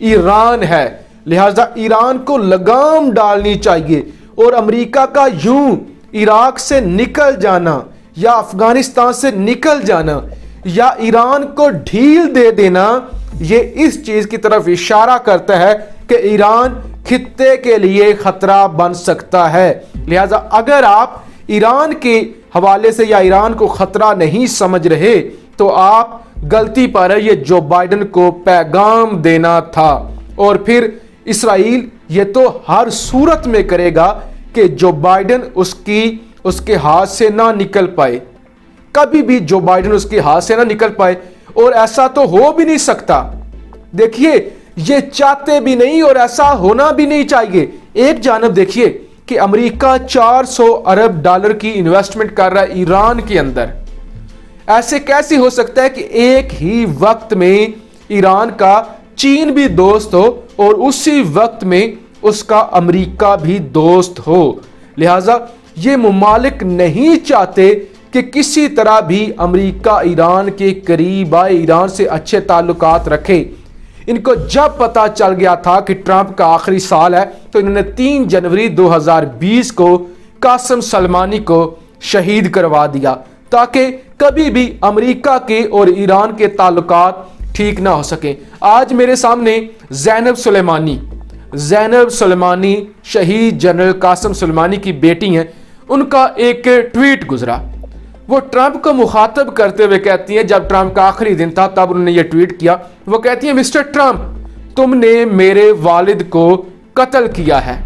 ایران ہے، لہذا ایران کو لگام ڈالنی چاہیے، اور امریکہ کا یوں عراق سے نکل جانا یا افغانستان سے نکل جانا یا ایران کو ڈھیل دے دینا، یہ اس چیز کی طرف اشارہ کرتا ہے کہ ایران خطے کے لیے خطرہ بن سکتا ہے۔ لہذا اگر آپ ایران کے حوالے سے یا ایران کو خطرہ نہیں سمجھ رہے تو آپ غلطی پر ہے۔ یہ جو بائیڈن کو پیغام دینا تھا، اور پھر اسرائیل یہ تو ہر صورت میں کرے گا کہ جو بائیڈن اس کے ہاتھ سے نہ نکل پائے، کبھی بھی جو بائیڈن اس کے ہاتھ سے نہ نکل پائے، اور ایسا تو ہو بھی نہیں سکتا۔ دیکھیے یہ چاہتے بھی نہیں اور ایسا ہونا بھی نہیں چاہیے۔ ایک جانب دیکھیے کہ امریکہ 400 ارب ڈالر کی انویسٹمنٹ کر رہا ہے ایران کے اندر۔ ایسے کیسے ہو سکتا ہے کہ ایک ہی وقت میں ایران کا چین بھی دوست ہو اور اسی وقت میں اس کا امریکہ بھی دوست ہو؟ لہذا یہ ممالک نہیں چاہتے کہ کسی طرح بھی امریکہ ایران کے قریب آئے، ایران سے اچھے تعلقات رکھے۔ ان کو جب پتا چل گیا تھا کہ ٹرمپ کا آخری سال ہے تو انہوں نے 3 جنوری 2020 کو قاسم سلیمانی کو شہید کروا دیا تاکہ کبھی بھی امریکہ کے اور ایران کے تعلقات ٹھیک نہ ہو سکیں۔ آج میرے سامنے زینب سلیمانی شہید جنرل قاسم سلیمانی کی بیٹی ہیں، ان کا ایک ٹویٹ گزرا۔ وہ ٹرمپ کو مخاطب کرتے ہوئے کہتی ہیں، جب ٹرمپ کا آخری دن تھا تب انہوں نے یہ ٹویٹ کیا، وہ کہتی ہیں مسٹر ٹرمپ تم نے میرے والد کو قتل کیا ہے،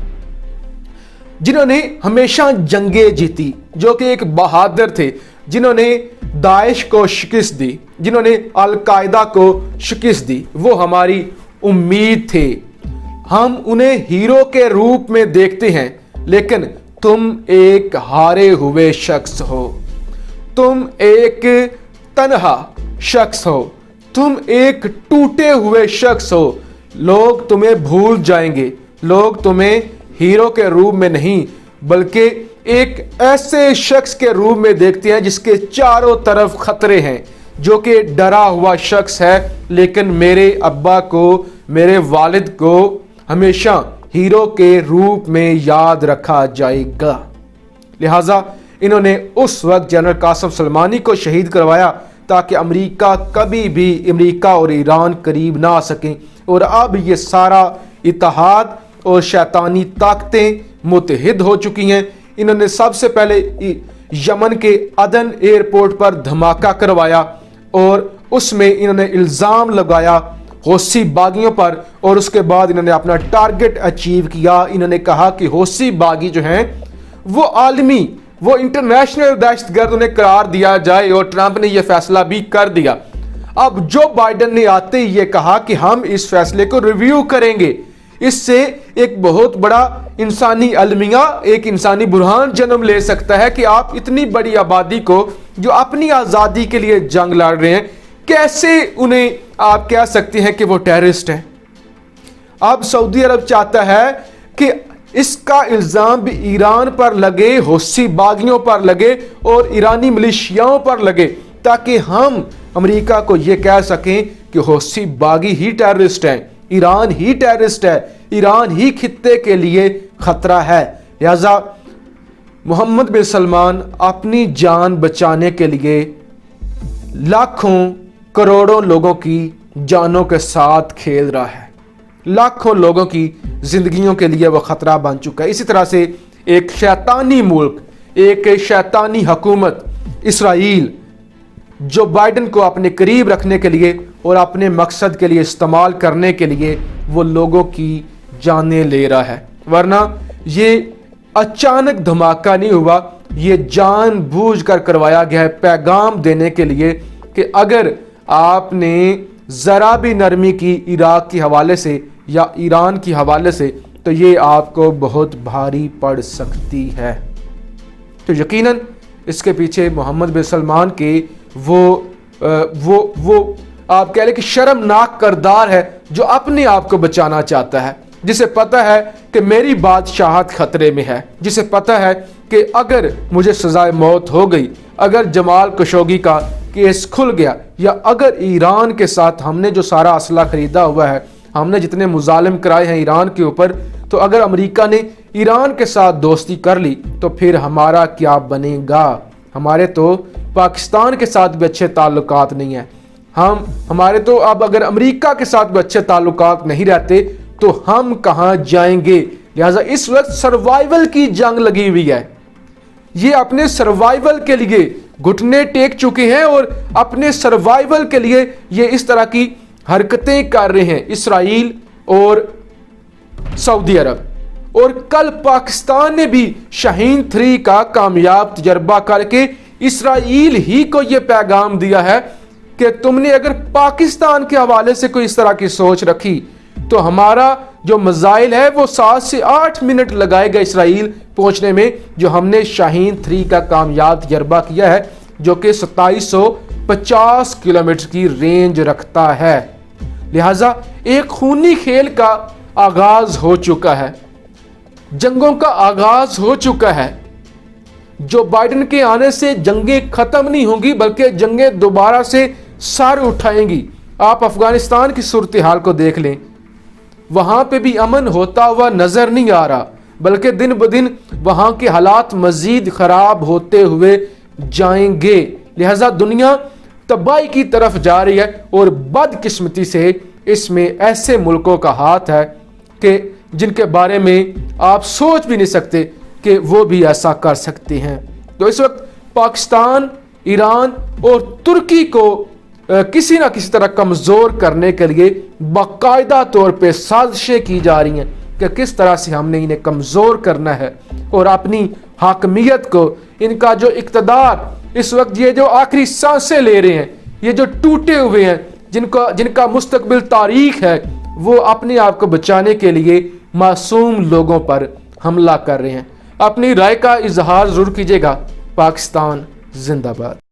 جنہوں نے ہمیشہ جنگیں جیتی، جو کہ ایک بہادر تھے، جنہوں نے داعش کو شکست دی، جنہوں نے القاعدہ کو شکست دی، وہ ہماری امید تھے۔ ہم انہیں ہیرو کے روپ میں دیکھتے ہیں، لیکن تم ایک ہارے ہوئے شخص ہو، تم ایک تنہا شخص ہو، تم ایک ٹوٹے ہوئے شخص ہو۔ لوگ تمہیں بھول جائیں گے، لوگ تمہیں ہیرو کے روپ میں نہیں بلکہ ایک ایسے شخص کے روپ میں دیکھتے ہیں جس کے چاروں طرف خطرے ہیں، جو کہ ڈرا ہوا شخص ہے، لیکن میرے ابا کو، میرے والد کو ہمیشہ ہیرو کے روپ میں یاد رکھا جائے گا۔ لہٰذا انہوں نے اس وقت جنرل قاسم سلیمانی کو شہید کروایا تاکہ امریکہ اور ایران قریب نہ آ سکیں، اور اب یہ سارا اتحاد اور شیطانی طاقتیں متحد ہو چکی ہیں۔ انہوں نے سب سے پہلے یمن کے عدن ایئرپورٹ پر دھماکہ کروایا اور اس میں انہوں نے الزام لگایا حوثی باغیوں پر، اور اس کے بعد انہوں نے اپنا ٹارگٹ اچیو کیا۔ انہوں نے کہا کہ حوثی باغی جو ہیں وہ عالمی، وہ انٹرنیشنل دہشت گرد انہیں قرار دیا جائے، اور ٹرمپ نے یہ فیصلہ بھی کر دیا۔ اب جو بائیڈن نے آتے ہی یہ کہا کہ ہم اس فیصلے کو ریویو کریں گے، اس سے ایک بہت بڑا انسانی المیہ، ایک انسانی بحران جنم لے سکتا ہے کہ آپ اتنی بڑی آبادی کو جو اپنی آزادی کے لیے جنگ لڑ رہے ہیں، کیسے انہیں آپ کہہ سکتے ہیں کہ وہ ٹیررسٹ ہیں؟ اب سعودی عرب چاہتا ہے کہ اس کا الزام بھی ایران پر لگے، حوثی باغیوں پر لگے اور ایرانی ملیشیاؤں پر لگے، تاکہ ہم امریکہ کو یہ کہہ سکیں کہ حوثی باغی ہی ٹیررسٹ ہیں، ایران ہی ٹیررسٹ ہے، ایران ہی خطے کے لیے خطرہ ہے۔ لہذا محمد بن سلمان اپنی جان بچانے کے لیے لاکھوں کروڑوں لوگوں کی جانوں کے ساتھ کھیل رہا ہے، لاکھوں لوگوں کی زندگیوں کے لیے وہ خطرہ بن چکا ہے۔ اسی طرح سے ایک شیطانی ملک، ایک شیطانی حکومت اسرائیل، جو بائیڈن کو اپنے قریب رکھنے کے لیے اور اپنے مقصد کے لیے استعمال کرنے کے لیے وہ لوگوں کی جانیں لے رہا ہے، ورنہ یہ اچانک دھماکہ نہیں ہوا، یہ جان بوجھ کر کروایا گیا ہے، پیغام دینے کے لیے کہ اگر آپ نے ذرا بھی نرمی کی عراق کے حوالے سے یا ایران کے حوالے سے تو یہ آپ کو بہت بھاری پڑ سکتی ہے۔ تو یقیناً اس کے پیچھے محمد بن سلمان کے وہ آپ کہہ لیں کہ شرمناک کردار ہے، جو اپنے آپ کو بچانا چاہتا ہے، جسے پتہ ہے کہ میری بادشاہت خطرے میں ہے، جسے پتہ ہے کہ اگر مجھے سزائے موت ہو گئی، اگر جمال خشوگی کا کیس کھل گیا، یا اگر ایران کے ساتھ ہم نے جو سارا اسلحہ خریدا ہوا ہے ہم نے جتنے مظالم کرائے ہیں ایران کے اوپر، تو اگر امریکہ نے ایران کے ساتھ دوستی کر لی تو پھر ہمارا کیا بنے گا؟ ہمارے تو پاکستان کے ساتھ بھی اچھے تعلقات نہیں ہیں، ہمارے تو اب اگر امریکہ کے ساتھ بھی اچھے تعلقات نہیں رہتے تو ہم کہاں جائیں گے؟ لہٰذا اس وقت سروائیول کی جنگ لگی ہوئی ہے، یہ اپنے سروائیول کے لیے گھٹنے ٹیک چکے ہیں اور اپنے سروائیول کے لیے یہ اس طرح کی حرکتیں کر رہے ہیں، اسرائیل اور سعودی عرب۔ اور کل پاکستان نے بھی شاہین 3 کا کامیاب تجربہ کر کے اسرائیل ہی کو یہ پیغام دیا ہے کہ تم نے اگر پاکستان کے حوالے سے کوئی اس طرح کی سوچ رکھی تو ہمارا جو میزائل ہے وہ 7 سے 8 منٹ لگائے گا اسرائیل پہنچنے میں، جو ہم نے شاہین 3 کا کامیاب تجربہ کیا ہے، جو کہ 2750 کلومیٹر کی رینج رکھتا ہے۔ لہٰذا ایک خونی کھیل کا آغاز ہو چکا ہے، جنگوں کا آغاز ہو چکا ہے۔ جو بائیڈن کے آنے سے جنگیں ختم نہیں ہوں گی بلکہ جنگیں دوبارہ سے سر اٹھائیں گی۔ آپ افغانستان کی صورتحال کو دیکھ لیں، وہاں پہ بھی امن ہوتا ہوا نظر نہیں آ رہا، بلکہ دن بدن وہاں کے حالات مزید خراب ہوتے ہوئے جائیں گے۔ لہذا دنیا تباہی کی طرف جا رہی ہے اور بدقسمتی سے اس میں ایسے ملکوں کا ہاتھ ہے کہ جن کے بارے میں آپ سوچ بھی نہیں سکتے کہ وہ بھی ایسا کر سکتے ہیں۔ تو اس وقت پاکستان، ایران اور ترکی کو کسی نہ کسی طرح کمزور کرنے کے لیے باقاعدہ طور پہ سازشیں کی جا رہی ہیں کہ کس طرح سے ہم نے انہیں کمزور کرنا ہے اور اپنی حاکمیت کو، ان کا جو اقتدار اس وقت یہ جو آخری سانسیں لے رہے ہیں، یہ جو ٹوٹے ہوئے ہیں، جن کا مستقبل تاریخ ہے، وہ اپنے آپ کو بچانے کے لیے معصوم لوگوں پر حملہ کر رہے ہیں۔ اپنی رائے کا اظہار ضرور کیجیے گا۔ پاکستان زندہ باد۔